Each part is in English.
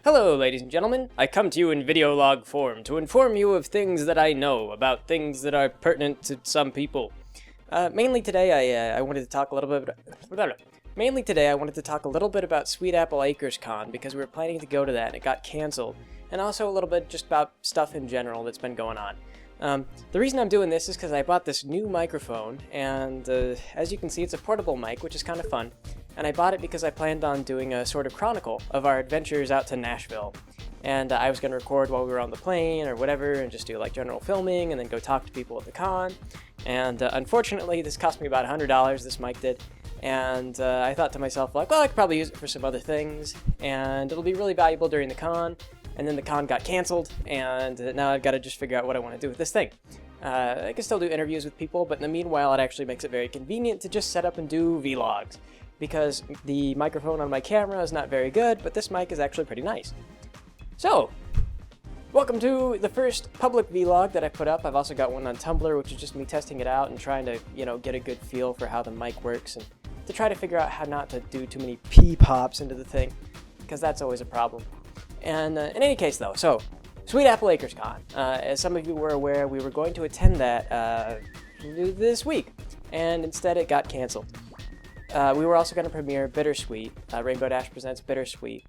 Hello, ladies and gentlemen. I come to you in video log form to inform you of things that I know about things that are pertinent to some people. Mainly today, I wanted to talk a little bit. Mainly today, I wanted to talk a little bit about Sweet Apple Acres Con because we were planning to go to that and it got canceled, and also a little bit just about stuff in general that's been going on. The reason I'm doing this is because I bought this new microphone, and as you can see, it's a portable mic, which is kind of fun. And I bought it because I planned on doing a sort of chronicle of our adventures out to Nashville. And I was going to record while we were on the plane or whatever, and just do like general filming, and then go talk to people at the con. And unfortunately, this cost me about $100, this mic did. And I thought to myself, like, well, I could probably use it for some other things, and it'll be really valuable during the con. And then the con got canceled, and now I've got to just figure out what I want to do with this thing. I can still do interviews with people, but in the meanwhile, it actually makes it very convenient to just set up and do vlogs, because the microphone on my camera is not very good, but this mic is actually pretty nice. So, welcome to the first public vlog that I put up. I've also got one on Tumblr, which is just me testing it out and trying to, get a good feel for how the mic works, and to try to figure out how not to do too many pee-pops into the thing, because that's always a problem. And in any case, though, so Sweet Apple Acres Con. As some of you were aware, we were going to attend that this week, and instead it got canceled. We were also going to premiere Bittersweet, Rainbow Dash Presents Bittersweet,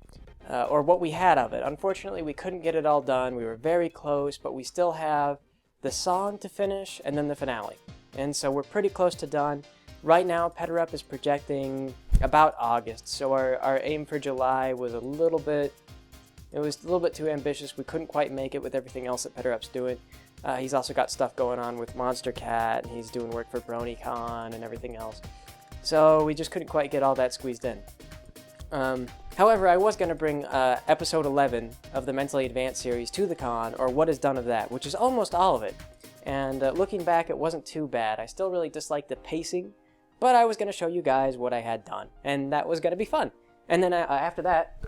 or what we had of it. Unfortunately, we couldn't get it all done. We were very close, but we still have the song to finish and then the finale. And so we're pretty close to done. Right now, PetterUp is projecting about August, so our aim for July was a little bit too ambitious. We couldn't quite make it with everything else that PetterUp's doing. He's also got stuff going on with Monster Cat, and he's doing work for BronyCon and everything else. So we just couldn't quite get all that squeezed in. However, I was going to bring episode 11 of the Mentally Advanced series to the con, or what is done of that, which is almost all of it. And looking back, it wasn't too bad. I still really disliked the pacing, but I was going to show you guys what I had done, and that was going to be fun. And then after that,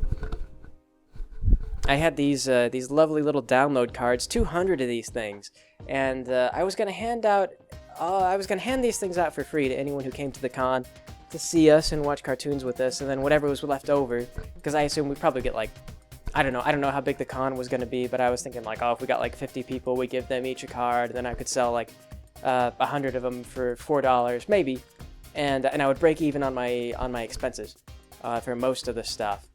I had these lovely little download cards, 200 of these things, and I was going to hand these things out for free to anyone who came to the con to see us and watch cartoons with us, and then whatever was left over, because I assume we'd probably get like, I don't know how big the con was going to be, but I was thinking like, oh, if we got like 50 people, we give them each a card, and then I could sell like 100 of them for $4, maybe, and I would break even on my expenses for most of the stuff.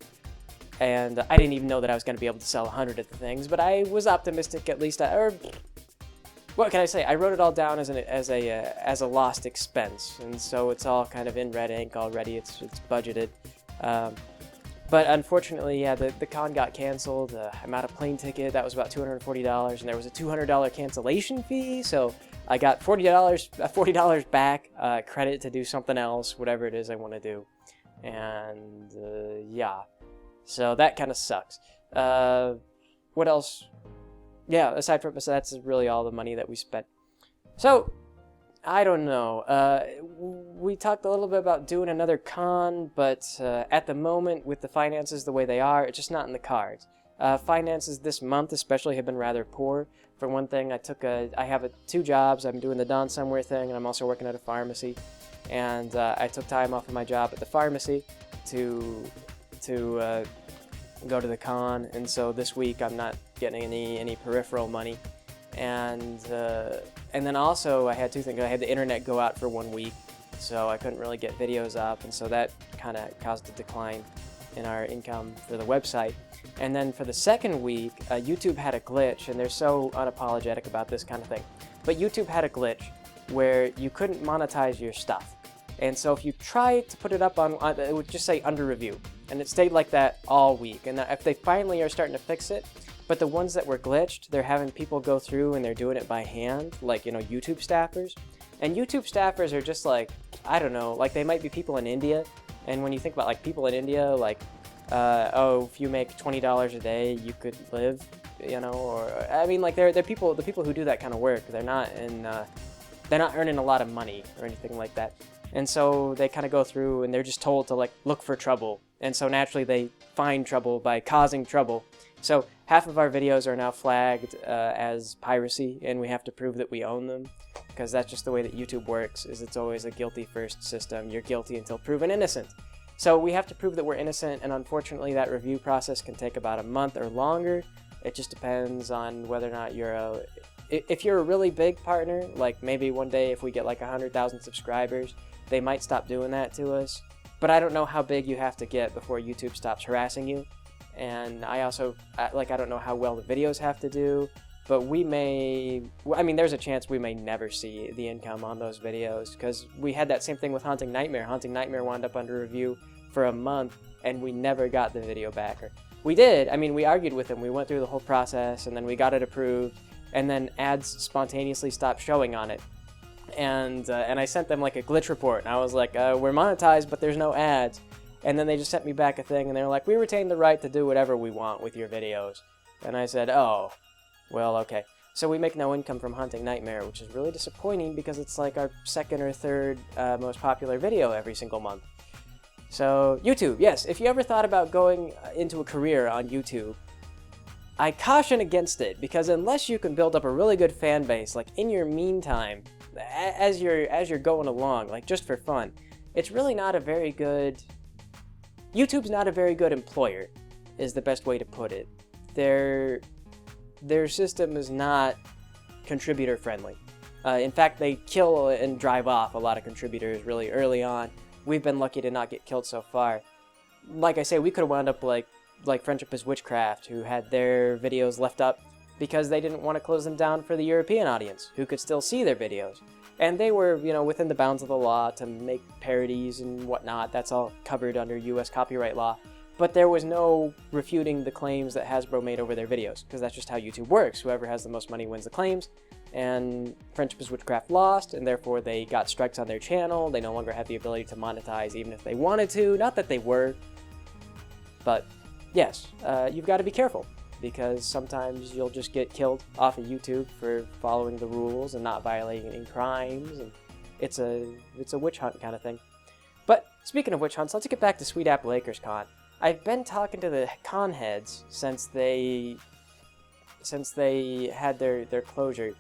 And I didn't even know that I was going to be able to sell 100 of the things, but I was optimistic at least. What can I say? I wrote it all down as a lost expense, and so it's all kind of in red ink already. It's budgeted, but unfortunately, yeah, the con got canceled. I'm out of plane ticket. That was about $240, and there was a $200 cancellation fee. So I got $40 back credit to do something else, whatever it is I want to do, and yeah. So that kind of sucks. What else? Yeah, aside from that's really all the money that we spent. So, I don't know. We talked a little bit about doing another con, but at the moment, with the finances the way they are, it's just not in the cards. Finances this month especially have been rather poor. For one thing, I have 2 jobs. I'm doing the Dawn Somewhere thing, and I'm also working at a pharmacy. And I took time off of my job at the pharmacy to go to the con, and so this week I'm not getting any peripheral money, and then also I had 2 things. I had the internet go out for 1 week, so I couldn't really get videos up, and so that kind of caused a decline in our income for the website. And then for the second week, YouTube had a glitch, and they're so unapologetic about this kind of thing, but YouTube had a glitch where you couldn't monetize your stuff. And so if you tried to put it up on it would just say under review, and it stayed like that all week. And if they finally are starting to fix it, but the ones that were glitched, they're having people go through and they're doing it by hand, like, YouTube staffers. And YouTube staffers are just like, I don't know, like they might be people in India. And when you think about like people in India, like, if you make $20 a day, you could live, or I mean, like the people who do that kind of work, they're not earning a lot of money or anything like that. And so they kind of go through and they're just told to like look for trouble. And so naturally they find trouble by causing trouble. So half of our videos are now flagged as piracy, and we have to prove that we own them, because that's just the way that YouTube works, is it's always a guilty first system. You're guilty until proven innocent. So we have to prove that we're innocent, and unfortunately that review process can take about a month or longer. It just depends on whether or not if you're a really big partner, like maybe one day if we get like 100,000 subscribers, they might stop doing that to us. But I don't know how big you have to get before YouTube stops harassing you. And I also, I don't know how well the videos have to do, but there's a chance we may never see the income on those videos, because we had that same thing with Haunting Nightmare. Haunting Nightmare wound up under review for a month, and we never got the video back. Or we did, we argued with them, we went through the whole process, and then we got it approved, and then ads spontaneously stopped showing on it. And I sent them like a glitch report, and I was like, we're monetized, but there's no ads. And then they just sent me back a thing, and they were like, we retain the right to do whatever we want with your videos. And I said, oh, well, okay. So we make no income from Haunting Nightmare, which is really disappointing because it's like our second or third most popular video every single month. So YouTube, yes, if you ever thought about going into a career on YouTube, I caution against it, because unless you can build up a really good fan base, like in your meantime, as you're going along, like just for fun, it's really not a very good... YouTube's not a very good employer, is the best way to put it. Their system is not contributor friendly. In fact, they kill and drive off a lot of contributors really early on. We've been lucky to not get killed so far. Like I say, we could have wound up like Friendship is Witchcraft, who had their videos left up because they didn't want to close them down for the European audience, who could still see their videos. And they were, within the bounds of the law to make parodies and whatnot. That's all covered under US copyright law. But there was no refuting the claims that Hasbro made over their videos, because that's just how YouTube works. Whoever has the most money wins the claims. And Friendship is Witchcraft lost, and therefore they got strikes on their channel. They no longer have the ability to monetize, even if they wanted to. Not that they were. But yes, you've got to be careful, because sometimes you'll just get killed off of YouTube for following the rules and not violating any crimes, and it's a witch hunt kind of thing. But speaking of witch hunts, let's get back to Sweet Apple Acres Con. I've been talking to the con heads since they had their closure,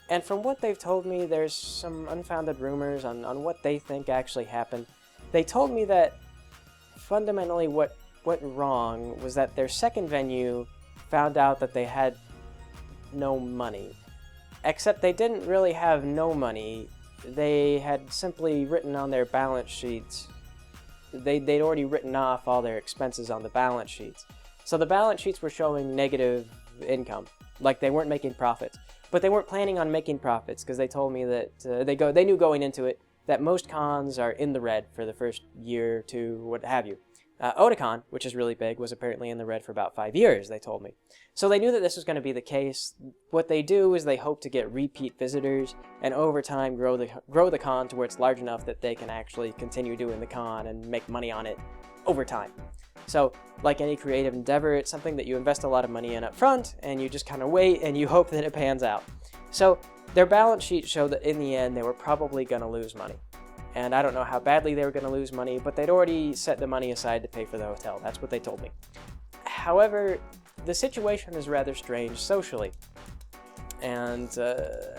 and from what they've told me, there's some unfounded rumors on what they think actually happened. They told me that fundamentally what went wrong was that their second venue found out that they had no money. Except they didn't really have no money. They had simply written on their balance sheets. They'd already written off all their expenses on the balance sheets. So the balance sheets were showing negative income. Like they weren't making profits. But they weren't planning on making profits, because they told me that they knew going into it that most cons are in the red for the first year or two, what have you. Otakon, which is really big, was apparently in the red for about 5 years, they told me. So they knew that this was going to be the case. What they do is they hope to get repeat visitors, and over time grow the con to where it's large enough that they can actually continue doing the con and make money on it over time. So, like any creative endeavor, it's something that you invest a lot of money in up front, and you just kind of wait, and you hope that it pans out. So, their balance sheet showed that in the end, they were probably going to lose money. And I don't know how badly they were going to lose money, but they'd already set the money aside to pay for the hotel. That's what they told me. However, the situation is rather strange socially. And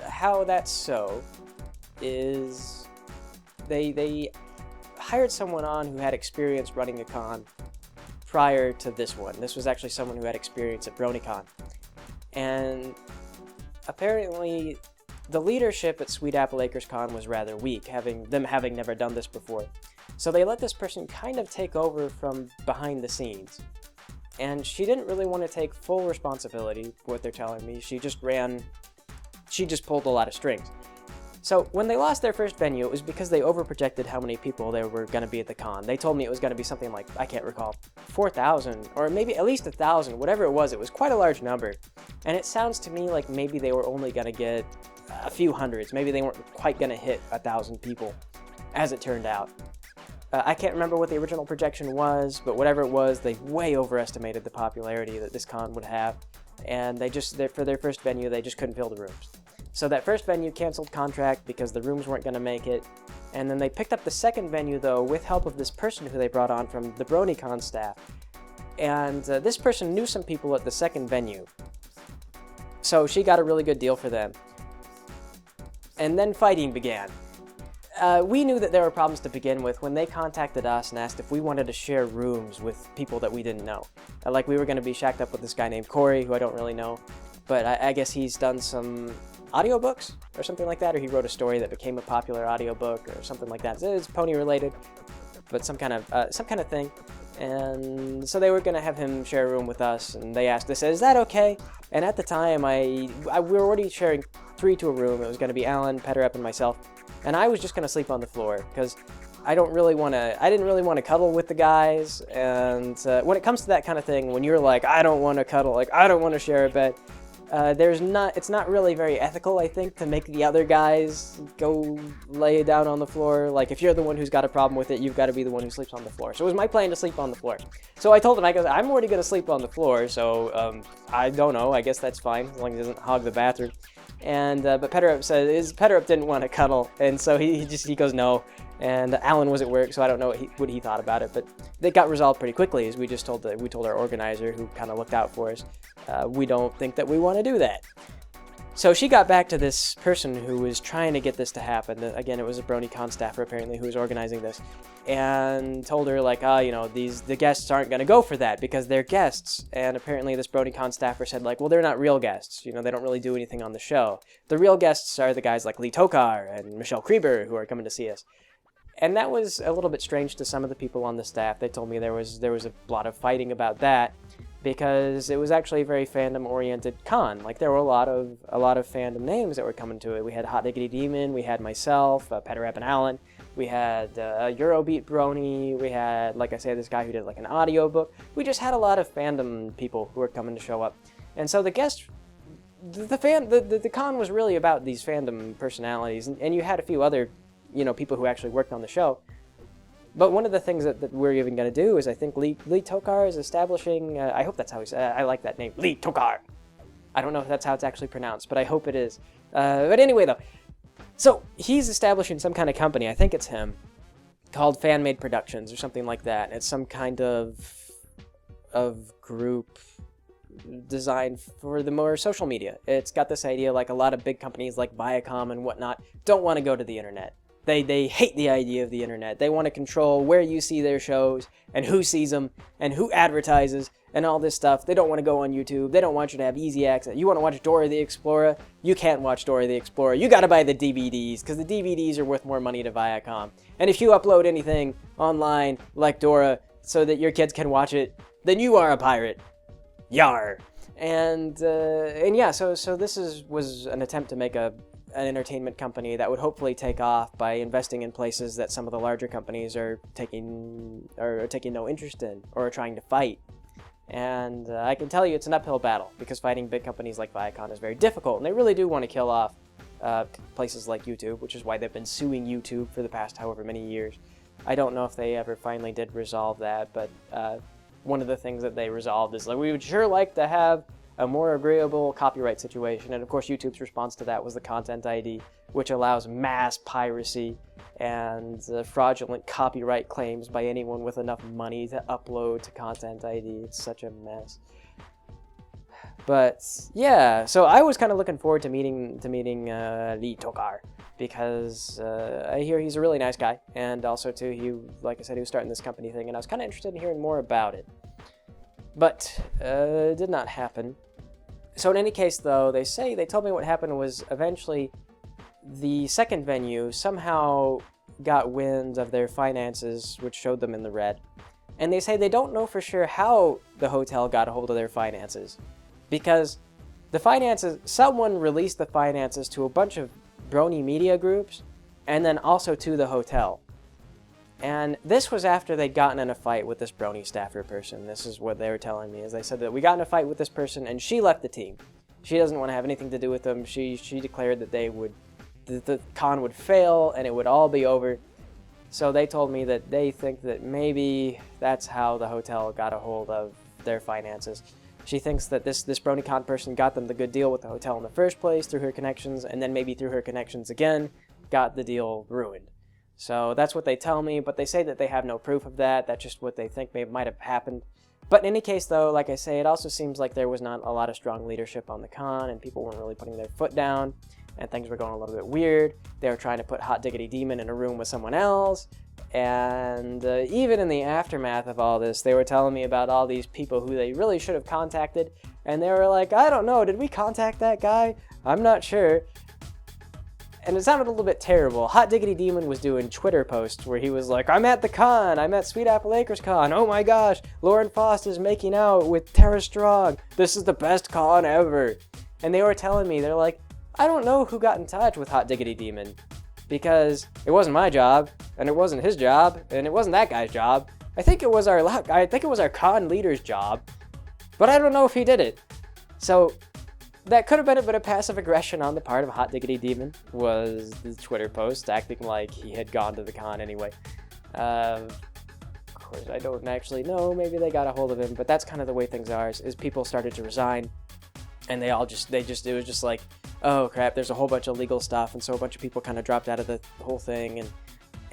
how that's so is they hired someone on who had experience running a con prior to this one. This was actually someone who had experience at BronyCon. And apparently the leadership at Sweet Apple Acres Con was rather weak, having never done this before. So they let this person kind of take over from behind the scenes. And she didn't really want to take full responsibility for what they're telling me. She just pulled a lot of strings. So when they lost their first venue, it was because they overprojected how many people there were going to be at the con. They told me it was going to be something like, I can't recall, 4,000, or maybe at least 1,000, whatever it was quite a large number. And it sounds to me like maybe they were only going to get a few hundreds. Maybe they weren't quite going to hit 1,000 people, as it turned out. I can't remember what the original projection was, but whatever it was, they way overestimated the popularity that this con would have. And for their first venue, they just couldn't fill the rooms. So that first venue canceled contract because the rooms weren't going to make it. And then they picked up the second venue, though, with help of this person who they brought on from the BronyCon staff. And this person knew some people at the second venue. So she got a really good deal for them. And then fighting began. we knew that there were problems to begin with when they contacted us and asked if we wanted to share rooms with people that we didn't know. Like, we were going to be shacked up with this guy named Corey, who I don't really know, but I guess he's done some audiobooks or something like that, or he wrote a story that became a popular audiobook or something like that. It's pony related, but some kind of thing. And so they were going to have him share a room with us, and they asked, they said, is that okay? And at the time, we were already sharing 3 to a room. It was going to be Alan, Petterup, and myself. And I was just going to sleep on the floor, because I didn't really want to cuddle with the guys. And when it comes to that kind of thing, when you're like, I don't want to cuddle, like, I don't want to share a bed, it's not really very ethical, I think, to make the other guys go lay down on the floor. Like, if you're the one who's got a problem with it, you've got to be the one who sleeps on the floor. So it was my plan to sleep on the floor. So I told him, I'm already going to sleep on the floor, so I don't know, I guess that's fine, as long as he doesn't hog the bathroom. And but Petterup didn't want to cuddle, and so he goes no. And Alan was at work, so I don't know what he thought about it, but it got resolved pretty quickly. As we told our organizer, who kind of looked out for us, we don't think that we want to do that. So she got back to this person who was trying to get this to happen. Again, it was a BronyCon staffer apparently who was organizing this, and told her like, the guests aren't going to go for that because they're guests. And apparently this BronyCon staffer said like, well, they're not real guests. They don't really do anything on the show. The real guests are the guys like Lee Tokar and Michelle Krieber who are coming to see us. And that was a little bit strange to some of the people on the staff. They told me there was a lot of fighting about that, because it was actually a very fandom-oriented con. Like, there were a lot of fandom names that were coming to it. We had Hot Diggity Demon, we had myself, Petterup and Alan, we had Eurobeat Brony, we had, like I say, this guy who did like an audiobook. We just had a lot of fandom people who were coming to show up. And so the con was really about these fandom personalities, and you had a few other people who actually worked on the show. But one of the things that we're even going to do is, I think Lee Tokar is establishing, I hope that's how I like that name, Lee Tokar. I don't know if that's how it's actually pronounced, but I hope it is. But anyway, though, so he's establishing some kind of company, I think it's him, called Fan-Made Productions or something like that. It's some kind of group designed for the more social media. It's got this idea, like a lot of big companies like Viacom and whatnot don't want to go to the internet. They hate the idea of the internet. They want to control where you see their shows and who sees them and who advertises and all this stuff. They don't want to go on YouTube. They don't want you to have easy access. You want to watch Dora the Explorer? You can't watch Dora the Explorer. You got to buy the DVDs, because the DVDs are worth more money to Viacom. And if you upload anything online like Dora so that your kids can watch it, then you are a pirate. Yar. And yeah, so this was an attempt to make an entertainment company that would hopefully take off by investing in places that some of the larger companies are taking no interest in or are trying to fight. And I can tell you it's an uphill battle, because fighting big companies like Viacom is very difficult, and they really do want to kill off places like YouTube, which is why they've been suing YouTube for the past however many years. I don't know if they ever finally did resolve that, but one of the things that they resolved is like, we would sure like to have a more agreeable copyright situation. And of course YouTube's response to that was the Content ID, which allows mass piracy and fraudulent copyright claims by anyone with enough money to upload to Content ID. It's such a mess. But yeah, so I was kind of looking forward to meeting Lee Tokar, because I hear he's a really nice guy, and also too, like I said, he was starting this company thing, and I was kind of interested in hearing more about it. But it did not happen. So in any case, though, they told me what happened was eventually the second venue somehow got wind of their finances, which showed them in the red. And they say they don't know for sure how the hotel got a hold of their finances, because someone released the finances to a bunch of Brony media groups, and then also to the hotel. And this was after they'd gotten in a fight with this Brony staffer person. This is what they were telling me, is they said that we got in a fight with this person and she left the team. She doesn't want to have anything to do with them. She declared that the con would fail and it would all be over. So they told me that they think that maybe that's how the hotel got a hold of their finances. She thinks that this BronyCon person got them the good deal with the hotel in the first place through her connections, and then maybe through her connections again, got the deal ruined. So that's what they tell me, but they say that they have no proof of that. That's just what they think might have happened. But in any case, though, like I say, it also seems like there was not a lot of strong leadership on the con, and people weren't really putting their foot down. and things were going a little bit weird. They were trying to put Hot Diggity Demon in a room with someone else, and even in the aftermath of all this, they were telling me about all these people who they really should have contacted, and they were like, I don't know, did we contact that guy? I'm not sure. And it sounded a little bit terrible. Hot Diggity Demon was doing Twitter posts where he was like, I'm at the con, I'm at Sweet Apple Acres Con, oh my gosh, Lauren Faust is making out with Tara Strong, this is the best con ever. And they were telling me, they're like, I don't know who got in touch with Hot Diggity Demon, because it wasn't my job, and it wasn't his job, and it wasn't that guy's job. I think it was our con leader's job, but I don't know if he did it. So that could have been a bit of passive aggression on the part of Hot Diggity Demon, was the Twitter post, acting like he had gone to the con anyway. Of course, I don't actually know, maybe they got a hold of him, but that's kind of the way things are, is people started to resign, and it was just like, oh crap, there's a whole bunch of legal stuff, and so a bunch of people kind of dropped out of the whole thing,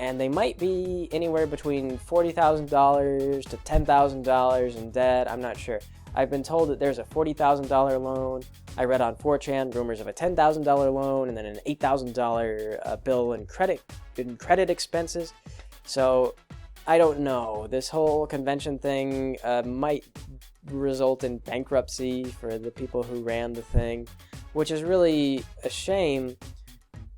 and they might be anywhere between $40,000 to $10,000 in debt, I'm not sure. I've been told that there's a $40,000 loan. I read on 4chan rumors of a $10,000 loan and then an $8,000 bill in credit expenses. So I don't know. This whole convention thing might result in bankruptcy for the people who ran the thing, which is really a shame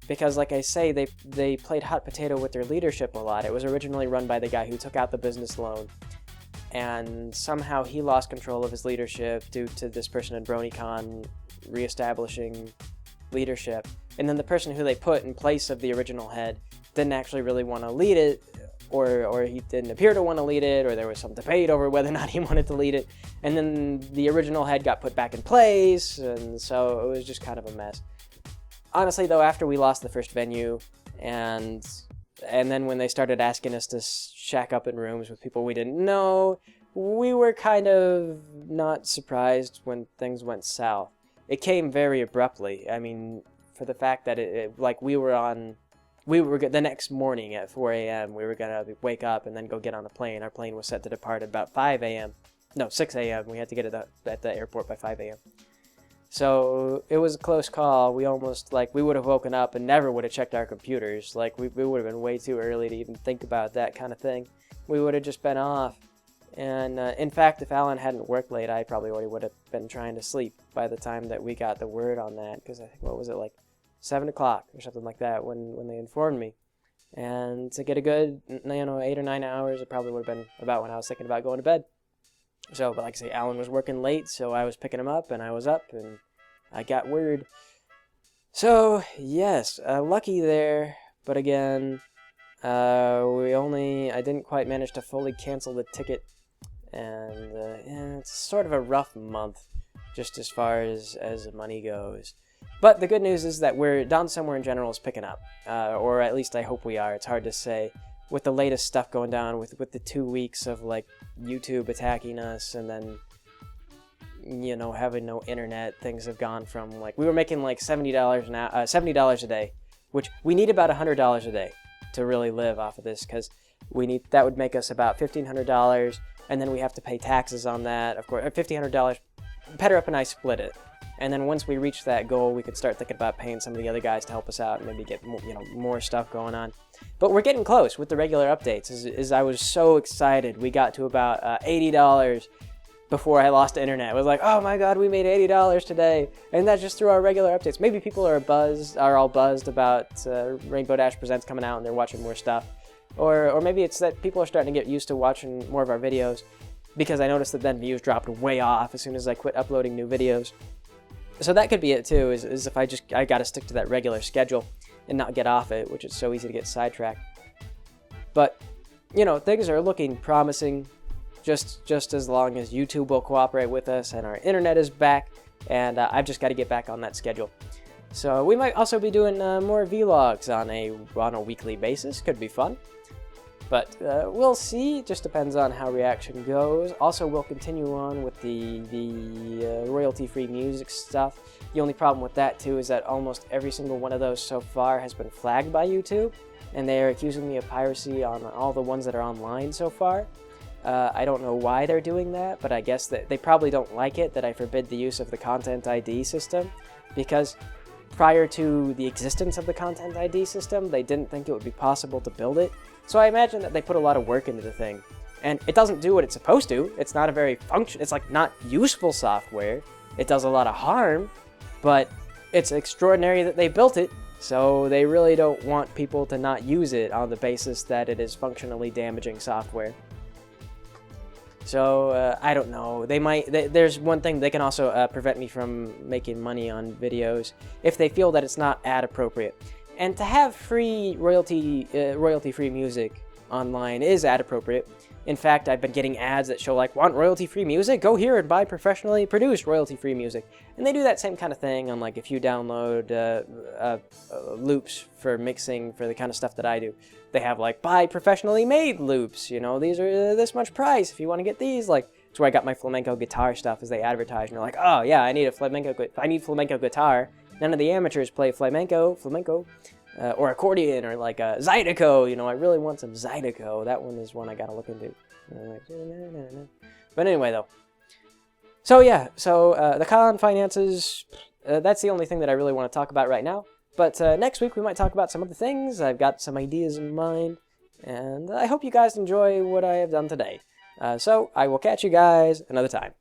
because, like I say, they played hot potato with their leadership a lot. It was originally run by the guy who took out the business loan, and somehow he lost control of his leadership due to this person in BronyCon reestablishing leadership. And then the person who they put in place of the original head didn't actually really want to lead it, or he didn't appear to want to lead it, or there was some debate over whether or not he wanted to lead it. And then the original head got put back in place, and so it was just kind of a mess. Honestly, though, after we lost the first venue, and then when they started asking us to shack up in rooms with people we didn't know, we were kind of not surprised when things went south. It came very abruptly. I mean, for the fact that the next morning at 4 a.m. we were gonna wake up and then go get on a plane. Our plane was set to depart at about 5 a.m. No, 6 a.m. We had to get at the airport by 5 a.m. So it was a close call. We almost, we would have woken up and never would have checked our computers. We would have been way too early to even think about that kind of thing. We would have just been off. And in fact, if Alan hadn't worked late, I probably already would have been trying to sleep by the time that we got the word on that. Because I think, 7 o'clock or something like that when they informed me. And to get a good, 8 or 9 hours, it probably would have been about when I was thinking about going to bed. So, but like I say, Alan was working late, so I was picking him up, and I was up, and I got word. So, yes, lucky there, but again, I didn't quite manage to fully cancel the ticket, and it's sort of a rough month, just as far as the money goes. But the good news is that Down Somewhere in general is picking up, or at least I hope we are. It's hard to say. With the latest stuff going down, with the 2 weeks of YouTube attacking us, and then having no internet, things have gone from we were making $70 a day, which we need about $100 a day to really live off of this, because that would make us about $1,500, and then we have to pay taxes on that, of course. $1,500. Petter Up and I split it. And then once we reach that goal, we could start thinking about paying some of the other guys to help us out and maybe get more stuff going on. But we're getting close with the regular updates. As I was so excited, we got to about $80 before I lost internet. I was like, oh my god, we made $80 today, and that's just through our regular updates. Maybe people are all buzzed about Rainbow Dash Presents coming out and they're watching more stuff, or maybe it's that people are starting to get used to watching more of our videos, because I noticed that then views dropped way off as soon as I quit uploading new videos. So that could be it too, is if I gotta stick to that regular schedule and not get off it, which is so easy to get sidetracked. But, things are looking promising, just as long as YouTube will cooperate with us and our internet is back, and I've just got to get back on that schedule. So we might also be doing more vlogs on a weekly basis. Could be fun. But we'll see. It just depends on how reaction goes. Also, we'll continue on with the royalty-free music stuff. The only problem with that, too, is that almost every single one of those so far has been flagged by YouTube, and they are accusing me of piracy on all the ones that are online so far. I don't know why they're doing that, but I guess that they probably don't like it that I forbid the use of the Content ID system, because prior to the existence of the Content ID system, they didn't think it would be possible to build it. So I imagine that they put a lot of work into the thing. And it doesn't do what it's supposed to. It's not a very it's like not useful software. It does a lot of harm, but it's extraordinary that they built it, so they really don't want people to not use it on the basis that it is functionally damaging software. So, I don't know. There's one thing, they can also prevent me from making money on videos if they feel that it's not ad appropriate. And to have free royalty-free music online is ad appropriate. In fact, I've been getting ads that show like, want royalty-free music? Go here and buy professionally produced royalty-free music. And they do that same kind of thing on like if you download loops for mixing for the kind of stuff that I do. They have like, buy professionally made loops, you know, these are this much price if you want to get these. Like, that's where I got my flamenco guitar stuff, as they advertise. And they're like, oh yeah, I need flamenco guitar. None of the amateurs play flamenco, or accordion, or like a Zydeco. You know, I really want some Zydeco. That one is one I gotta look into. But anyway, though. So yeah, the con finances, that's the only thing that I really want to talk about right now. But next week we might talk about some other things. I've got some ideas in mind, and I hope you guys enjoy what I have done today. So I will catch you guys another time.